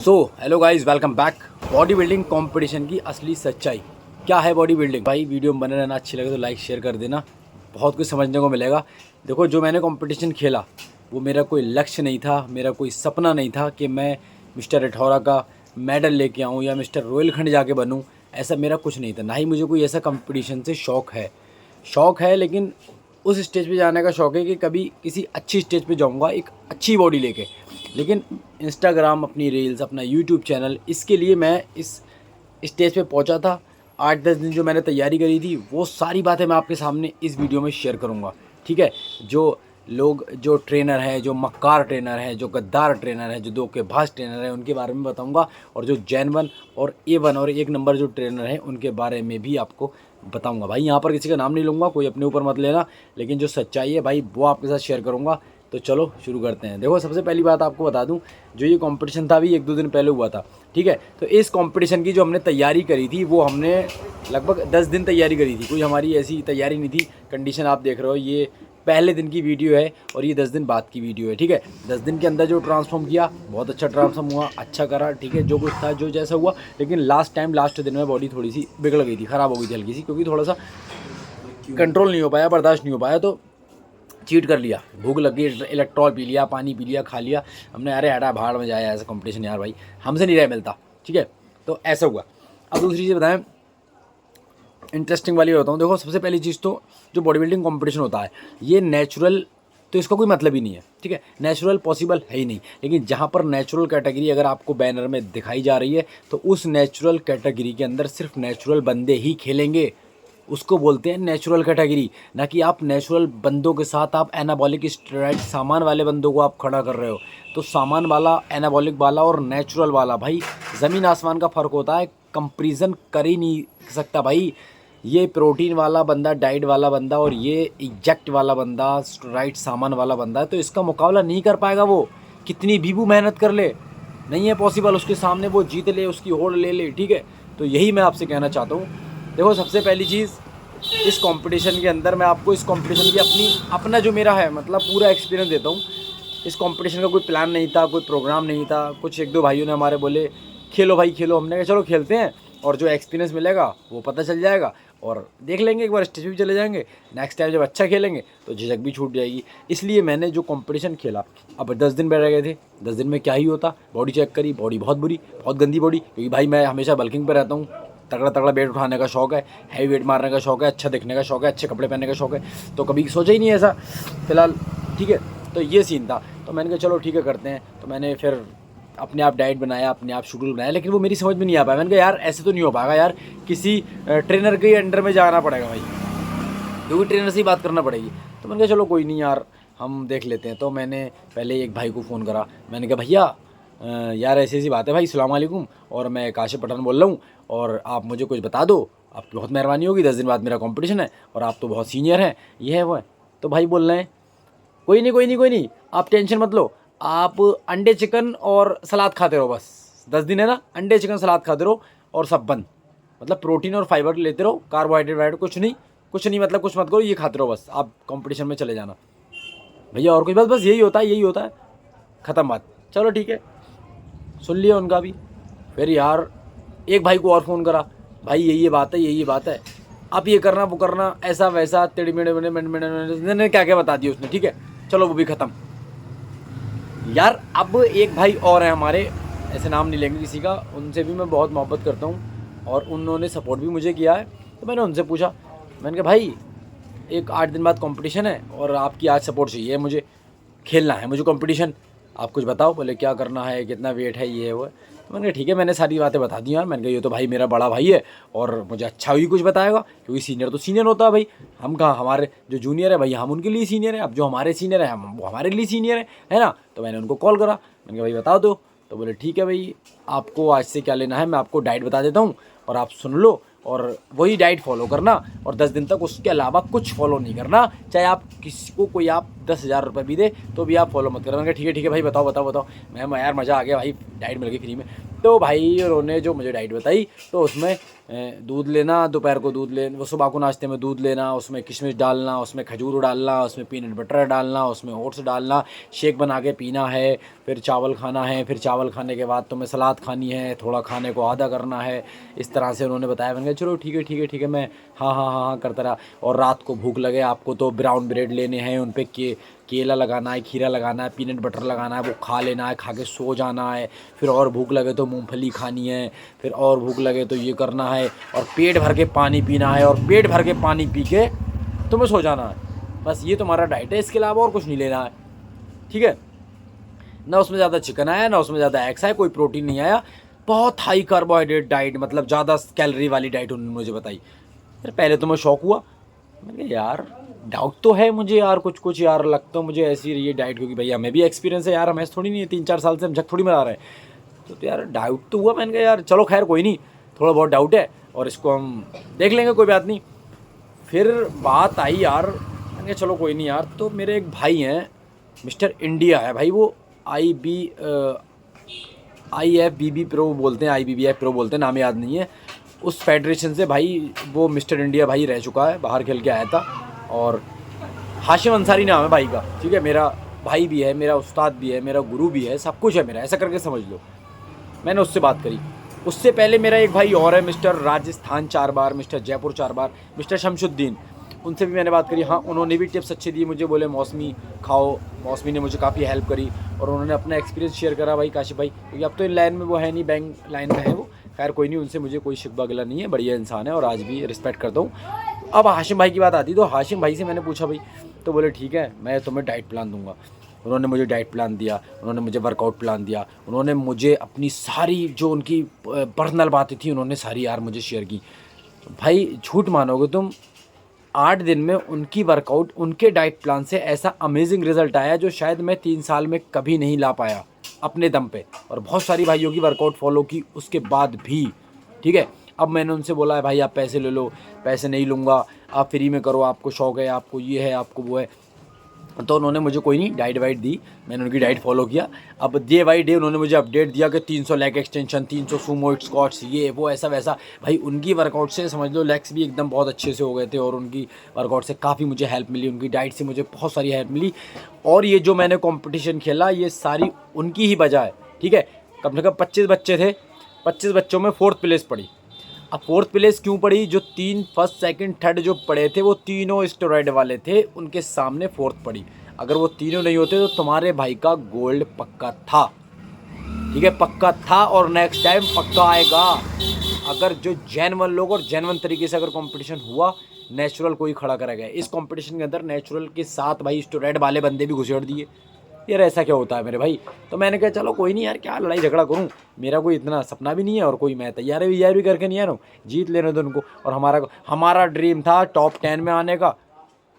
Hello guys, welcome back. Body building competition की असली सच्चाई क्या है? बॉडी बिल्डिंग भाई, वीडियो में बने रहना। अच्छी लगे तो लाइक शेयर कर देना, बहुत कुछ समझने को मिलेगा। देखो, जो मैंने कंपटीशन खेला वो मेरा कोई लक्ष्य नहीं था, मेरा कोई सपना नहीं था कि मैं मिस्टर एठौरा का मेडल लेके आऊँ या मिस्टर रोहिलखंड जाके बनूँ। ऐसा मेरा कुछ नहीं था, ना ही मुझे कोई ऐसा कंपटीशन से शौक़ है। लेकिन उस स्टेज पे जाने का शौक़ है कि कभी किसी अच्छी स्टेज पे जाऊँगा एक अच्छी बॉडी लेके। लेकिन इंस्टाग्राम, अपनी रील्स, अपना यूट्यूब चैनल, इसके लिए मैं इस स्टेज पे पहुंचा था। 8-10 दिन जो मैंने तैयारी करी थी वो सारी बातें मैं आपके सामने इस वीडियो में शेयर करूंगा। ठीक है, जो ट्रेनर है, जो मक्कार ट्रेनर है, जो गद्दार ट्रेनर है, जो धोखेबाज ट्रेनर है, उनके बारे में बताऊंगा। और जो जैन 1 और A1 और 1 नंबर जो ट्रेनर हैं उनके बारे में भी आपको बताऊंगा। भाई यहाँ पर किसी का नाम नहीं लूँगा, कोई अपने ऊपर मत लेना, लेकिन जो सच्चाई है भाई वो आपके साथ शेयर करूँगा। तो चलो शुरू करते हैं। देखो, सबसे पहली बात आपको बता दूं, जो ये कंपटीशन था अभी 1-2 दिन पहले हुआ था। ठीक है, तो इस कंपटीशन की जो हमने तैयारी करी थी वो हमने लगभग 10 दिन तैयारी करी थी। कोई हमारी ऐसी तैयारी नहीं थी। कंडीशन आप देख रहे हो, ये पहले दिन की वीडियो है और ये 10 दिन बाद की वीडियो है। ठीक है, 10 दिन के अंदर जो ट्रांसफॉर्म किया बहुत अच्छा ट्रांसफॉर्म हुआ, अच्छा करा। ठीक है, जो कुछ था जो जैसा हुआ। लेकिन लास्ट दिन में बॉडी थोड़ी सी बिगड़ गई थी, ख़राब हो गई थी हल्की सी, क्योंकि थोड़ा सा कंट्रोल नहीं हो पाया, बर्दाश्त नहीं हो पाया, तो चीट कर लिया। भूख लग गई, इलेक्ट्रॉल पी लिया, पानी पी लिया, खा लिया हमने। अरे हटा, भाड़ में जाए ऐसा कंपटीशन यार, भाई हमसे नहीं रह मिलता। ठीक है, तो ऐसा हुआ। अब दूसरी चीज़ बताएं, इंटरेस्टिंग वाली बताऊँ। देखो, सबसे पहली चीज़ तो जो बॉडी बिल्डिंग कॉम्पिटिशन होता है ये नेचुरल, तो इसका कोई मतलब ही नहीं है। ठीक है, नेचुरल पॉसिबल है ही नहीं। लेकिन जहाँ पर नेचुरल कैटेगरी अगर आपको बैनर में दिखाई जा रही है तो उस नेचुरल कैटेगरी के अंदर सिर्फ नेचुरल बंदे ही खेलेंगे। उसको बोलते हैं नेचुरल कैटेगरी। ना कि आप नेचुरल बंदों के साथ आप एनाबॉलिक स्टेरॉइड सामान वाले बंदों को आप खड़ा कर रहे हो। तो सामान वाला, एनाबॉलिक वाला और नेचुरल वाला, भाई ज़मीन आसमान का फ़र्क होता है। कंपैरिजन कर ही नहीं सकता भाई। ये प्रोटीन वाला बंदा, डाइट वाला बंदा, और ये इजेक्ट वाला बंदा, स्टेरॉइड सामान वाला बंदा है, तो इसका मुकाबला नहीं कर पाएगा। वो कितनी भी वो मेहनत कर ले, नहीं है पॉसिबल उसके सामने वो जीत ले, उसकी होड़ ले ले। ठीक है, तो यही मैं आपसे कहना चाहता हूँ। देखो, सबसे पहली चीज़, इस कंपटीशन के अंदर मैं आपको इस कंपटीशन की अपना जो मेरा है मतलब पूरा एक्सपीरियंस देता हूँ। इस कंपटीशन का कोई प्लान नहीं था, कोई प्रोग्राम नहीं था। कुछ 1-2 भाइयों ने हमारे बोले खेलो भाई खेलो, हमने कहा चलो खेलते हैं, और जो एक्सपीरियंस मिलेगा वो पता चल जाएगा और देख लेंगे, एक बार स्टेज भी चले जाएंगे। नेक्स्ट टाइम जब अच्छा खेलेंगे तो झिझक भी छूट जाएगी। इसलिए मैंने जो कंपटीशन खेला, अब 10 दिन बैठ गए थे। 10 दिन में क्या ही होता, बॉडी चेक करी, बॉडी बहुत बुरी, बहुत गंदी बॉडी। क्योंकि भाई मैं हमेशा बल्किंग पर रहता हूँ, तगड़ा तगड़ा वेट उठाने का शौक है, हैवी वेट मारने का शौक है, अच्छा दिखने का शौक है, अच्छे कपड़े पहनने का शौक है। तो कभी सोचा ही नहीं ऐसा फिलहाल। ठीक है, तो ये सीन था। तो मैंने कहा चलो ठीक है करते हैं। तो मैंने फिर अपने आप डाइट बनाया, अपने आप शेड्यूल बनाया, लेकिन वो मेरी समझ में नहीं आ पाया। मैंने कहा यार ऐसे तो नहीं हो पाएगा यार, किसी ट्रेनर के अंडर में जाना पड़ेगा भाई, क्योंकि ट्रेनर से ही बात करना पड़ेगी। तो मैंने कहा चलो कोई नहीं यार, हम देख लेते हैं। तो मैंने पहले एक भाई को फ़ोन करा। मैंने कहा भैया यार ऐसी ऐसी बात है भाई, अस्सलाम वालेकुम, और मैं काशिफ पठान बोल रहा हूँ, और आप मुझे कुछ बता दो, आपकी बहुत मेहरबानी होगी। 10 दिन बाद मेरा कंपटीशन है और आप तो बहुत सीनियर हैं, ये है वो है। तो भाई बोल रहे हैं कोई नहीं, आप टेंशन मत लो, आप अंडे चिकन और सलाद खाते रहो बस। 10 दिन है ना, अंडे चिकन सलाद खाते रहो और सब बंद, मतलब प्रोटीन और फाइबर लेते रहो, कार्बोहाइड्रेट कुछ नहीं, मतलब कुछ मत करो, ये खाते रहो बस, आप कंपटीशन में चले जाना भैया। और कुछ बस यही होता है, ख़त्म बात। चलो ठीक है, सुन लिया उनका भी। फिर यार एक भाई को और फ़ोन करा, भाई यही बात है, आप ये करना वो करना, ऐसा वैसा, टेढ़ी मेढ़े क्या क्या बता दिया उसने। ठीक है, चलो वो भी ख़त्म। यार अब एक भाई और है हमारे, ऐसे नाम नहीं लेंगे किसी का, उनसे भी मैं बहुत मोहब्बत करता हूँ और उन्होंने सपोर्ट भी मुझे किया है। तो मैंने उनसे पूछा, मैंने कहा भाई एक 8 दिन बाद कंपटीशन है और आपकी आज सपोर्ट चाहिए, मुझे खेलना है, मुझे कंपटीशन, आप कुछ बताओ। बोले क्या करना है, कितना वेट है, ये है वो है। तो मैंने कहा ठीक है, मैंने सारी बातें बता दी यार। मैंने कहा ये तो भाई मेरा बड़ा भाई है और मुझे अच्छा ही कुछ बताएगा, क्योंकि सीनियर तो सीनियर होता है भाई। हम कहाँ, हमारे जो जूनियर है भाई हम उनके लिए सीनियर है, अब जो हमारे सीनियर है हम वो हमारे लिए सीनियर है ना। तो मैंने उनको कॉल करा, मैंने कहा भाई बता दो। तो बोले ठीक है भाई, आपको आज से क्या लेना है मैं आपको डाइट बता देता हूँ और आप सुन लो और वही डाइट फॉलो करना, और 10 दिन तक उसके अलावा कुछ फॉलो नहीं करना। चाहे आप किसी को कोई आप 10,000 रुपये भी दे तो भी आप फॉलो मत करना। मैंने कहा ठीक है भाई, बताओ। मैं यार मज़ा आ गया भाई, डाइट मिल गई फ्री में। तो भाई उन्होंने जो मुझे डाइट बताई तो उसमें दूध लेना, दोपहर को दूध लेना, वो सुबह को नाश्ते में दूध लेना, उसमें किशमिश डालना, उसमें खजूर डालना, उसमें पीनट बटर डालना, उसमें ओट्स डालना, शेक बना के पीना है, फिर चावल खाना है, फिर चावल खाने के बाद तुम्हें सलाद खानी है, थोड़ा खाने को आधा करना है। इस तरह से उन्होंने बताया। मैंने कहा चलो ठीक है ठीक है ठीक है, मैं हाँ हाँ हाँ हाँ करता रहा। और रात को भूख लगे आपको तो ब्राउन ब्रेड लेने हैं, उन पर केला लगाना है, खीरा लगाना है, पीनट बटर लगाना है, वो खा लेना है, खा के सो जाना है। फिर और भूख लगे तो मूंगफली खानी है, फिर और भूख लगे तो ये करना है, और पेट भर के पानी पीना है, और पेट भर के पानी पी के तुम्हें सो जाना है। बस ये तुम्हारा डाइट है, इसके अलावा और कुछ नहीं लेना है, ठीक है। ना उसमें ज़्यादा चिकन आया, ना उसमें ज़्यादा एग्स आया, कोई प्रोटीन नहीं आया। बहुत हाई कार्बोहाइड्रेट डाइट, मतलब ज़्यादा कैलोरी वाली डाइट उन्होंने मुझे बताई। फिर पहले तो मैं शौक हुआ, मैंने कहा यार डाउट तो है मुझे यार, कुछ कुछ यार लगता है मुझे ऐसी रही है डाइट, क्योंकि भैया हमें भी एक्सपीरियंस है यार, हमें थोड़ी नहीं है 3-4 साल से हम झक थोड़ी में आ रहे हैं। तो यार डाउट तो हुआ। मैंने कहा यार चलो खैर कोई नहीं, थोड़ा बहुत डाउट है और इसको हम देख लेंगे, कोई बात नहीं। फिर बात आई यार, मैंने कहा चलो कोई नहीं यार। तो मेरे एक भाई हैं, मिस्टर इंडिया है भाई, वो IFBB प्रो बोलते हैं, IBBF प्रो बोलते हैं, नाम याद नहीं है। उस फेडरेशन से भाई वो मिस्टर इंडिया भाई रह चुका है, बाहर खेल के आया था। और हाशिम अंसारी नाम है भाई का, ठीक है। मेरा भाई भी है, मेरा उस्ताद भी है, मेरा गुरु भी है, सब कुछ है मेरा, ऐसा करके समझ लो। मैंने उससे बात करी। उससे पहले मेरा एक भाई और है, मिस्टर राजस्थान 4 बार, मिस्टर जयपुर 4 बार, मिस्टर शमशुद्दीन। उनसे भी मैंने बात करी। हाँ, उन्होंने भी टिप्स अच्छे दिए मुझे, बोले मौसमी खाओ। मौसमी ने मुझे काफ़ी हेल्प करी और उन्होंने अपना एक्सपीरियंस शेयर करा भाई काशिफ भाई, क्योंकि अब तो इन लाइन में वो है नहीं, बैंक लाइन में है वो। खैर कोई नहीं, उनसे मुझे कोई शिकवा गिला नहीं है, बढ़िया इंसान है और आज भी रिस्पेक्ट करता हूँ। अब हाशिम भाई की बात आती, तो हाशिम भाई से मैंने पूछा भाई, तो बोले ठीक है मैं तुम्हें डाइट प्लान दूंगा। उन्होंने मुझे डाइट प्लान दिया, उन्होंने मुझे वर्कआउट प्लान दिया, उन्होंने मुझे अपनी सारी जो उनकी पर्सनल बातें थी उन्होंने सारी यार मुझे शेयर की। भाई झूठ मानोगे तुम, 8 दिन में उनकी वर्कआउट, उनके डाइट प्लान से ऐसा अमेजिंग रिजल्ट आया जो शायद मैं 3 साल में कभी नहीं ला पाया अपने दम पे। और बहुत सारी भाइयों की वर्कआउट फॉलो की उसके बाद भी, ठीक है। अब मैंने उनसे बोला है भाई आप पैसे ले लो, पैसे नहीं लूँगा, आप फ्री में करो, आपको शौक है, आपको ये है, आपको वो है। तो उन्होंने मुझे कोई नहीं डाइट वाइट दी, मैंने उनकी डाइट फॉलो किया। अब डे बाई डे उन्होंने मुझे अपडेट दिया कि 300 लेग एक्सटेंशन, 300 सुमो स्क्वाट्स, ये वो ऐसा वैसा। भाई उनकी वर्कआउट से समझ लो लेग्स भी एकदम बहुत अच्छे से हो गए थे, और उनकी वर्कआउट से काफ़ी मुझे हेल्प मिली, उनकी डाइट से मुझे बहुत सारी हेल्प मिली। और ये जो मैंने कॉम्पिटिशन खेला ये सारी उनकी ही वजह है, ठीक है। कम से कम 25 बच्चे थे, 25 बच्चों में 4th प्लेस पड़ी। अब 4th प्लेस क्यों पड़ी? जो 3 फर्स्ट सेकंड थर्ड जो पड़े थे वो तीनों स्टेरॉइड वाले थे, उनके सामने 4th पड़ी। अगर वो तीनों नहीं होते तो तुम्हारे भाई का गोल्ड पक्का था, ठीक है, पक्का था, और नेक्स्ट टाइम पक्का आएगा। अगर जो जेन्युइन लोग और जेन्युइन तरीके से अगर कंपटीशन हुआ, नेचुरल कोई खड़ा करेगा। इस कंपटीशन के अंदर नेचुरल के साथ भाई स्टेरॉइड वाले बंदे भी घुसेड़ दिए। यार ऐसा क्या होता है मेरे भाई? तो मैंने कहा चलो कोई नहीं यार, क्या लड़ाई झगड़ा करूं, मेरा कोई इतना सपना भी नहीं है और कोई मैं तैयार भी करके नहीं आ रहा हूँ, जीत लेने दो उनको। और हमारा ड्रीम था टॉप 10 में आने का।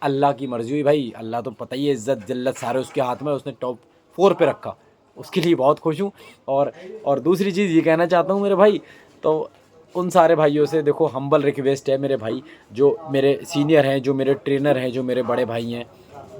अल्लाह की मर्जी हुई भाई, अल्लाह तो पता ही है, इज़्ज़त जिल्लत सारे उसके हाथ में, उसने टॉप 4 पे रखा, उसके लिए बहुत खुश हूँ। और दूसरी चीज़ ये कहना चाहता हूँ मेरे भाई, तो उन सारे भाइयों से देखो हम्बल रिक्वेस्ट है मेरे भाई, जो मेरे सीनियर हैं, जो मेरे ट्रेनर हैं, जो मेरे बड़े भाई हैं,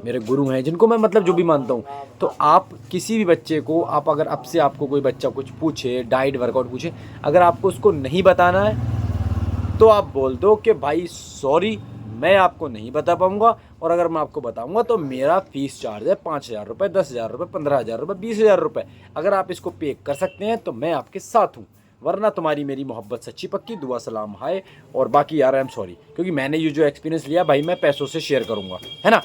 मेरे गुरु हैं, जिनको मैं मतलब जो भी मानता हूँ। तो आप किसी भी बच्चे को, आप अगर अब से आपको कोई बच्चा कुछ पूछे, डाइट वर्कआउट पूछे, अगर आपको उसको नहीं बताना है तो आप बोल दो कि भाई सॉरी मैं आपको नहीं बता पाऊँगा, और अगर मैं आपको बताऊँगा तो मेरा फ़ीस चार्ज है 5,000 रुपये, 10,000 रुपये, 15,000 रुपये, 20,000 रुपये। अगर आप इसको पे कर सकते हैं तो मैं आपके साथ हूँ, वरना तुम्हारी मेरी मोहब्बत सच्ची पक्की, दुआ सलाम हाय। और बाकी यार आई एम सॉरी, क्योंकि मैंने ये जो एक्सपीरियंस लिया भाई मैं पैसों से शेयर करूँगा, है ना,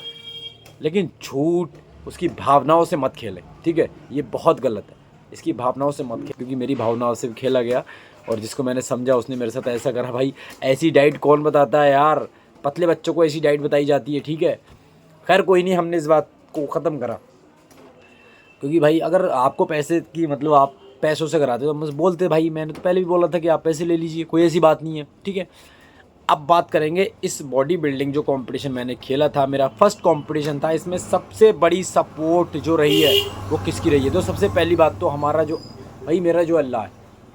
लेकिन झूठ उसकी भावनाओं से मत खेलें, ठीक है, ये बहुत गलत है, इसकी भावनाओं से मत खेलें, क्योंकि मेरी भावनाओं से खेला गया और जिसको मैंने समझा उसने मेरे साथ ऐसा करा। भाई ऐसी डाइट कौन बताता है यार, पतले बच्चों को ऐसी डाइट बताई जाती है, ठीक है। खैर कोई नहीं, हमने इस बात को ख़त्म करा, क्योंकि भाई अगर आपको पैसे की मतलब आप पैसों से कराते तो बस बोलते भाई, मैंने तो पहले भी बोला था कि आप पैसे ले लीजिए, कोई ऐसी बात नहीं है, ठीक है। अब बात करेंगे इस बॉडी बिल्डिंग जो कंपटीशन मैंने खेला था, मेरा फर्स्ट कंपटीशन था, इसमें सबसे बड़ी सपोर्ट जो रही है वो किसकी रही है? तो सबसे पहली बात तो हमारा जो भाई मेरा जो अल्लाह है,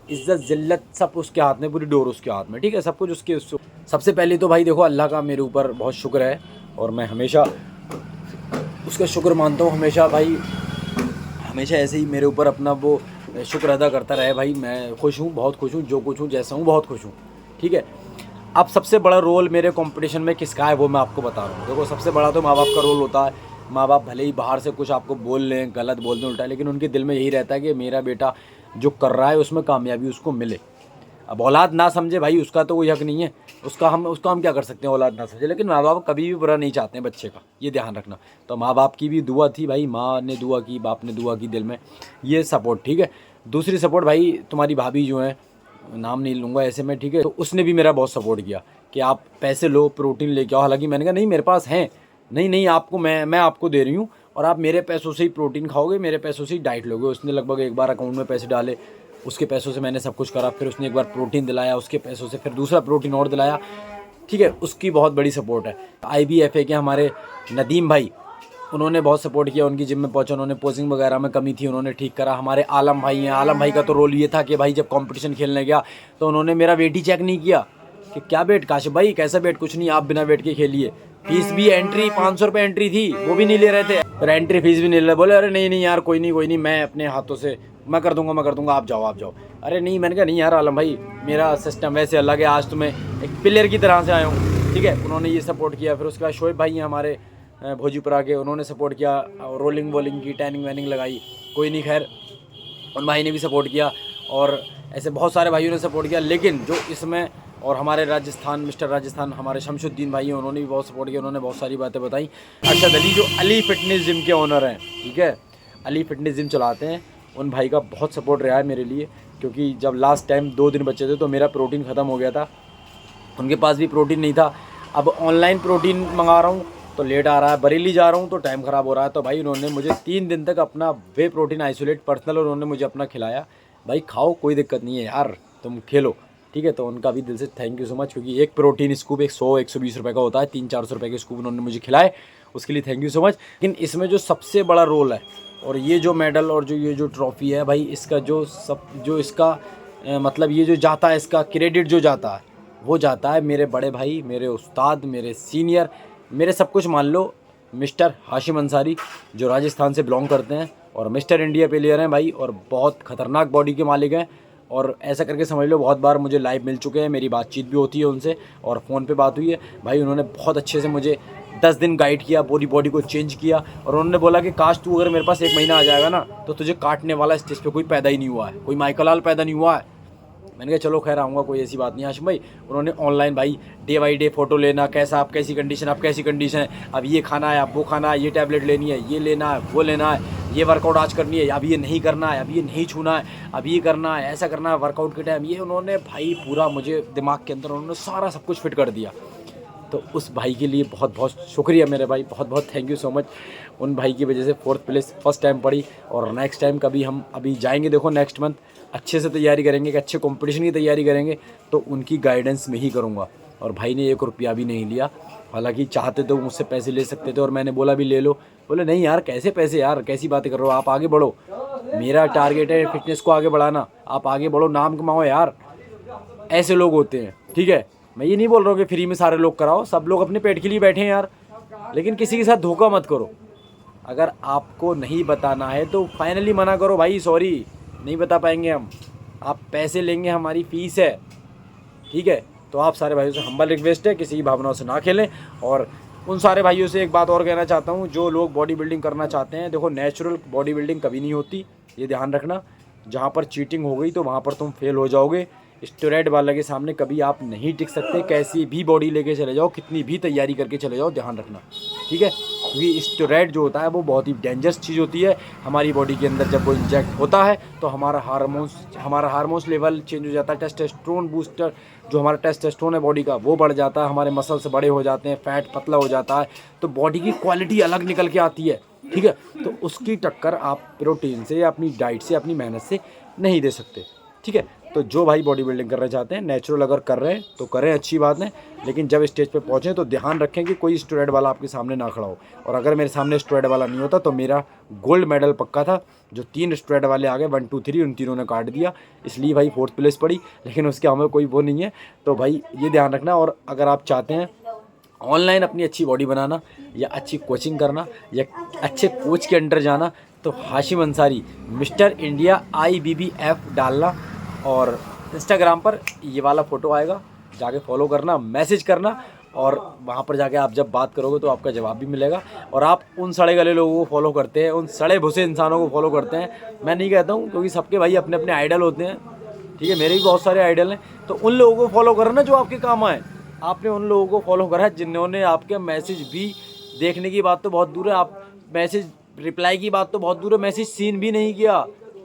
इज़्ज़त जिल्लत सब उसके हाथ में, पूरी डोर उसके हाथ में, ठीक है, सब कुछ उसके। सबसे पहले तो भाई देखो अल्लाह का मेरे ऊपर बहुत शुक्र है और मैं हमेशा उसका शुक्र मानता हूँ, हमेशा भाई, हमेशा ऐसे ही मेरे ऊपर अपना वो शुक्र अदा करता रहे भाई। मैं खुश हूँ, बहुत खुश हूँ, जो कुछ हूँ जैसा हूँ बहुत खुश हूँ, ठीक है। अब सबसे बड़ा रोल मेरे कंपटीशन में किसका है वो मैं आपको बता रहा हूँ। देखो सबसे बड़ा तो माँ बाप का रोल होता है। माँ बाप भले ही बाहर से कुछ आपको बोल लें, गलत बोल दें, उल्टा, लेकिन उनके दिल में यही रहता है कि मेरा बेटा जो कर रहा है उसमें कामयाबी उसको मिले। अब औलाद ना समझे भाई, उसका तो कोई हक नहीं है, उसका हम क्या कर सकते हैं, औलाद ना समझे। लेकिन माँ बाप कभी भी बुरा नहीं चाहते हैं बच्चे का, ये ध्यान रखना। तो माँ बाप की भी दुआ थी भाई, माँ ने दुआ की, बाप ने दुआ की दिल में, ये सपोर्ट, ठीक है। दूसरी सपोर्ट भाई तुम्हारी भाभी जो है, नाम नहीं लूँगा ऐसे में, ठीक है, तो उसने भी मेरा बहुत सपोर्ट किया कि आप पैसे लो, प्रोटीन लेके आओ। हालांकि मैंने कहा नहीं मेरे पास हैं, नहीं आपको मैं आपको दे रही हूँ और आप मेरे पैसों से ही प्रोटीन खाओगे, मेरे पैसों से ही डाइट लोगे। उसने लगभग एक बार अकाउंट में पैसे डाले, उसके पैसों से मैंने सब कुछ करा। फिर उसने एक बार प्रोटीन दिलाया, उसके पैसों से फिर दूसरा प्रोटीन और दिलाया, ठीक है। उसकी बहुत बड़ी सपोर्ट है। IBFA के हमारे नदीम भाई, उन्होंने बहुत सपोर्ट किया, उनकी जिम में पहुंचा, उन्होंने पोजिंग वगैरह में कमी थी, उन्होंने ठीक करा। हमारे आलम भाई हैं, आलम भाई का तो रोल ये था कि भाई जब कंपटीशन खेलने गया तो उन्होंने मेरा वेट ही चेक नहीं किया कि क्या वेट, काशिफ भाई कैसा वेट, कुछ नहीं, आप बिना वेट के खेलिए। फीस भी एंट्री 500 रुपये एंट्री थी, वो भी नहीं ले रहे थे, पर एंट्री फीस भी नहीं ले रहे। बोले अरे नहीं यार कोई नहीं, मैं अपने हाथों से मैं कर दूंगा, आप जाओ। अरे नहीं, मैंने कहा नहीं यार आलम भाई, मेरा सिस्टम वैसे अलग है, आज तुम्हें एक प्लेयर की तरह से आया हूँ, ठीक है। उन्होंने ये सपोर्ट किया। फिर उसके बाद शोएब भाई हैं हमारे भोजपुरा के, उन्होंने सपोर्ट किया, रोलिंग वोलिंग की, टैनिंग वैनिंग लगाई, कोई नहीं, खैर उन भाई ने भी सपोर्ट किया और ऐसे बहुत सारे भाइयों ने सपोर्ट किया। लेकिन जो इसमें, और हमारे राजस्थान, मिस्टर राजस्थान हमारे शमशुद्दीन भाई हैं, उन्होंने भी बहुत सपोर्ट किया, उन्होंने बहुत सारी बातें बताई। अरशद अली जो अली फिटनेस जिम के ओनर हैं, ठीक है, अली फिटनेस जिम चलाते हैं, उन भाई का बहुत सपोर्ट रहा है मेरे लिए। क्योंकि जब लास्ट टाइम 2 दिन बचे थे तो मेरा प्रोटीन ख़त्म हो गया था, उनके पास भी प्रोटीन नहीं था। अब ऑनलाइन प्रोटीन मंगा रहा हूँ तो लेट आ रहा है, बरेली जा रहा हूँ तो टाइम ख़राब हो रहा है। तो भाई उन्होंने मुझे 3 दिन तक अपना वे प्रोटीन आइसोलेट पर्सनल उन्होंने मुझे अपना खिलाया। भाई खाओ, कोई दिक्कत नहीं है यार, तुम खेलो, ठीक है। तो उनका भी दिल से थैंक यू सो मच, क्योंकि एक प्रोटीन स्कूप 100-120 रुपये का होता है, 300-400 रुपये के स्कूप उन्होंने मुझे खिलाए, उसके लिए थैंक यू सो मच। लेकिन इसमें जो सबसे बड़ा रोल है, और ये जो मेडल और ये जो ट्रॉफ़ी है भाई, इसका जो इसका मतलब ये जो जाता है, इसका क्रेडिट जो जाता है वो जाता है मेरे बड़े भाई, मेरे उस्ताद, मेरे सीनियर, मेरे सब कुछ मान लो, मिस्टर हाशिम अंसारी जो राजस्थान से बिलोंग करते हैं और मिस्टर इंडिया प्लेयर हैं भाई, और बहुत ख़तरनाक बॉडी के मालिक हैं। और ऐसा करके समझ लो बहुत बार मुझे लाइव मिल चुके हैं, मेरी बातचीत भी होती है उनसे और फ़ोन पे बात हुई है भाई। उन्होंने बहुत अच्छे से मुझे 10 दिन गाइड किया, पूरी बॉडी को चेंज किया, और उन्होंने बोला कि काश तू अगर मेरे पास 1 महीना आ जाएगा ना तो तुझे काटने वाला स्टेज पे कोई पैदा ही नहीं हुआ है, कोई माइकल लाल पैदा नहीं हुआ है। मैंने कहा चलो खैर आऊँगा, कोई ऐसी बात नहीं हाशिम भाई। उन्होंने ऑनलाइन भाई डे बाई डे फ़ोटो लेना, कैसा आप कैसी कंडीशन, आप कैसी कंडीशन है, अब ये खाना है, अब वो खाना है, ये टैबलेट लेनी है, ये लेना है, वो लेना है, ये वर्कआउट आज करनी है, अब ये नहीं करना है, अब ये नहीं छूना है, अब ये करना है, ऐसा करना है वर्कआउट के टाइम, ये उन्होंने भाई पूरा मुझे दिमाग के अंदर उन्होंने सारा सब कुछ फिट कर दिया। तो उस भाई के लिए बहुत बहुत शुक्रिया मेरे भाई, बहुत बहुत थैंक यू सो मच। उन भाई की वजह से 4th प्लेस फर्स्ट टाइम पड़ी, और नेक्स्ट टाइम कभी हम अभी जाएंगे, देखो नेक्स्ट मंथ अच्छे से तैयारी करेंगे, कि अच्छे कंपटीशन की तैयारी करेंगे, तो उनकी गाइडेंस में ही करूँगा। और भाई ने 1 रुपया भी नहीं लिया, हालांकि चाहते तो मुझसे पैसे ले सकते थे, और मैंने बोला भी ले लो, बोले नहीं यार कैसे पैसे यार, कैसी बातें कर रहे हो, आप आगे बढ़ो, मेरा टारगेट है फिटनेस को आगे बढ़ाना, आप आगे बढ़ो, नाम कमाओ यार। ऐसे लोग होते हैं, ठीक है। मैं ये नहीं बोल रहा हूँ कि फ्री में सारे लोग कराओ, सब लोग अपने पेट के लिए बैठे हैं यार, लेकिन किसी के साथ धोखा मत करो। अगर आपको नहीं बताना है तो फाइनली मना करो भाई, सॉरी नहीं बता पाएंगे हम, आप पैसे लेंगे, हमारी फ़ीस है, ठीक है। तो आप सारे भाइयों से हम्बल रिक्वेस्ट है, किसी की भावनाओं से ना खेलें। और उन सारे भाइयों से एक बात और कहना चाहता हूँ, जो लोग बॉडी बिल्डिंग करना चाहते हैं, देखो नेचुरल बॉडी बिल्डिंग कभी नहीं होती, ये ध्यान रखना। जहाँ पर चीटिंग हो गई तो वहाँ पर तुम फेल हो जाओगे। स्टेरॉइड वाले के सामने कभी आप नहीं टिक सकते, कैसी भी बॉडी लेके चले जाओ, कितनी भी तैयारी करके चले जाओ, ध्यान रखना, ठीक है। क्योंकि स्टेरॉइड जो होता है वो बहुत ही डेंजरस चीज़ होती है हमारी बॉडी के अंदर। जब वो इंजेक्ट होता है तो हमारा हार्मोन्स लेवल चेंज हो जाता है, टेस्टोस्टेरोन बूस्टर जो हमारा टेस्टोस्टेरोन है बॉडी का वो बढ़ जाता है, हमारे मसल्स बड़े हो जाते हैं, फैट पतला हो जाता है, तो बॉडी की क्वालिटी अलग निकल के आती है, ठीक है। तो उसकी टक्कर आप प्रोटीन से या अपनी डाइट से, अपनी मेहनत से नहीं दे सकते, ठीक है। तो जो भाई बॉडी बिल्डिंग करना चाहते हैं, नेचुरल अगर कर रहे हैं तो करें, अच्छी बात है, लेकिन जब स्टेज पे पहुँचें तो ध्यान रखें कि कोई स्टेरॉइड वाला आपके सामने ना खड़ा हो। और अगर मेरे सामने स्टेरॉइड वाला नहीं होता तो मेरा गोल्ड मेडल पक्का था। जो 3 स्टेरॉइड वाले आ गए 1, 2, 3, उन तीनों ने काट दिया, इसलिए भाई 4th प्लेस पड़ी, लेकिन उसके हमें कोई वो नहीं है। तो भाई ये ध्यान रखना। और अगर आप चाहते हैं ऑनलाइन अपनी अच्छी बॉडी बनाना, या अच्छी कोचिंग करना, या अच्छे कोच के अंडर जाना, तो Hashim Ansari mister India IBBF डालना, और इंस्टाग्राम पर ये वाला फ़ोटो आएगा, जाके फॉलो करना, मैसेज करना, और वहाँ पर जाके आप जब बात करोगे तो आपका जवाब भी मिलेगा। और आप उन सड़े गले लोगों को फॉलो करते हैं, उन सड़े भुसे इंसानों को फॉलो करते हैं, मैं नहीं कहता हूँ, क्योंकि सबके भाई अपने अपने आइडल होते हैं, ठीक है, मेरे भी बहुत सारे आइडल हैं, तो उन लोगों को फॉलो करो ना जो आपके काम आए। आपने उन लोगों को फॉलो करा जिन्होंने आपके मैसेज भी देखने की बात तो बहुत दूर है, आप मैसेज रिप्लाई की बात तो बहुत दूर है, मैसेज सीन भी नहीं किया,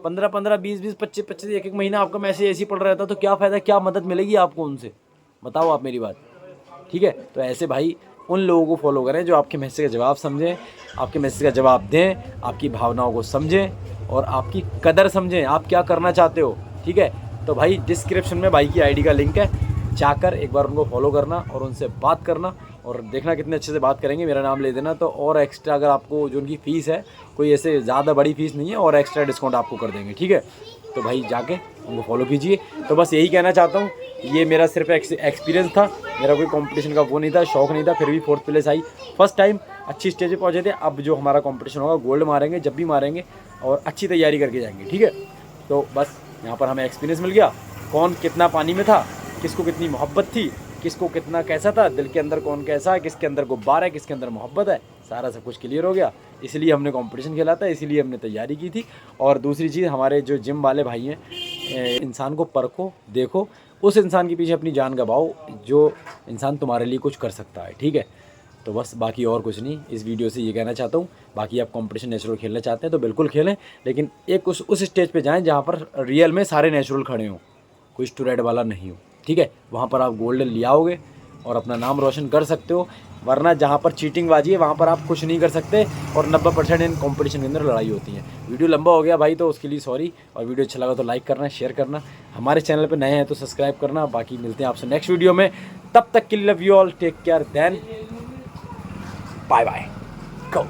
15-15, 20-20, 25-25, एक महीना आपका मैसेज ऐसे ही पड़ रहता, तो क्या फ़ायदा, क्या मदद मिलेगी आपको उनसे, बताओ आप मेरी बात, ठीक है। तो ऐसे भाई उन लोगों को फॉलो करें जो आपके मैसेज का जवाब समझें, आपके मैसेज का जवाब दें, आपकी भावनाओं को समझें और आपकी कदर समझें, आप क्या करना चाहते हो, ठीक है। तो भाई डिस्क्रिप्शन में भाई की आईडी का लिंक है, जाकर एक बार उनको फॉलो करना और उनसे बात करना, और देखना कितने अच्छे से बात करेंगे, मेरा नाम ले देना, तो और एक्स्ट्रा अगर आपको जो उनकी फ़ीस है, कोई ऐसे ज़्यादा बड़ी फ़ीस नहीं है, और एक्स्ट्रा डिस्काउंट आपको कर देंगे, ठीक है। तो भाई जाके उनको फॉलो कीजिए। तो बस यही कहना चाहता हूँ, ये मेरा सिर्फ एक्सपीरियंस था, मेरा कोई कंपटीशन का वो नहीं था, शौक नहीं था, फिर भी 4th place I, first time अच्छी स्टेज पे पहुँचे थे। अब जो हमारा कंपटीशन होगा गोल्ड मारेंगे, जब भी मारेंगे, और अच्छी तैयारी करके जाएंगे, ठीक है। तो बस यहाँ पर हमें एक्सपीरियंस मिल गया, कौन कितना पानी में था, किसको कितनी मोहब्बत थी, किसको कितना कैसा था, दिल के अंदर कौन कैसा है, किसके अंदर गुब्बारा है, किसके अंदर मोहब्बत है, सारा सब कुछ क्लियर हो गया। इसलिए हमने कंपटीशन खेला था, इसीलिए हमने तैयारी की थी। और दूसरी चीज़, हमारे जो जिम वाले भाई हैं, इंसान को परखो, देखो, उस इंसान के पीछे अपनी जान गवाओ जो इंसान तुम्हारे लिए कुछ कर सकता है, ठीक है। तो बस बाकी और कुछ नहीं, इस वीडियो से ये कहना चाहता हूँ। बाकी आप कंपटीशन नेचुरल खेलना चाहते हैं तो बिल्कुल खेलें, लेकिन एक उस स्टेज पे जाएं जहाँ पर रियल में सारे नेचुरल खड़े हों, कोई स्टूडेंट वाला नहीं हो, ठीक है। वहाँ पर आप गोल्ड ले आओगे और अपना नाम रोशन कर सकते हो, वरना जहाँ पर चीटिंग बाजी है वहाँ पर आप कुछ नहीं कर सकते, और 90% इन कंपटीशन के अंदर लड़ाई होती है। वीडियो लंबा हो गया भाई, तो उसके लिए सॉरी, और वीडियो अच्छा लगा तो लाइक करना, शेयर करना, हमारे चैनल पे नए हैं तो सब्सक्राइब करना। बाकी मिलते हैं आपसे नेक्स्ट वीडियो में, तब तक के लिए love you all, take care, then bye bye, go.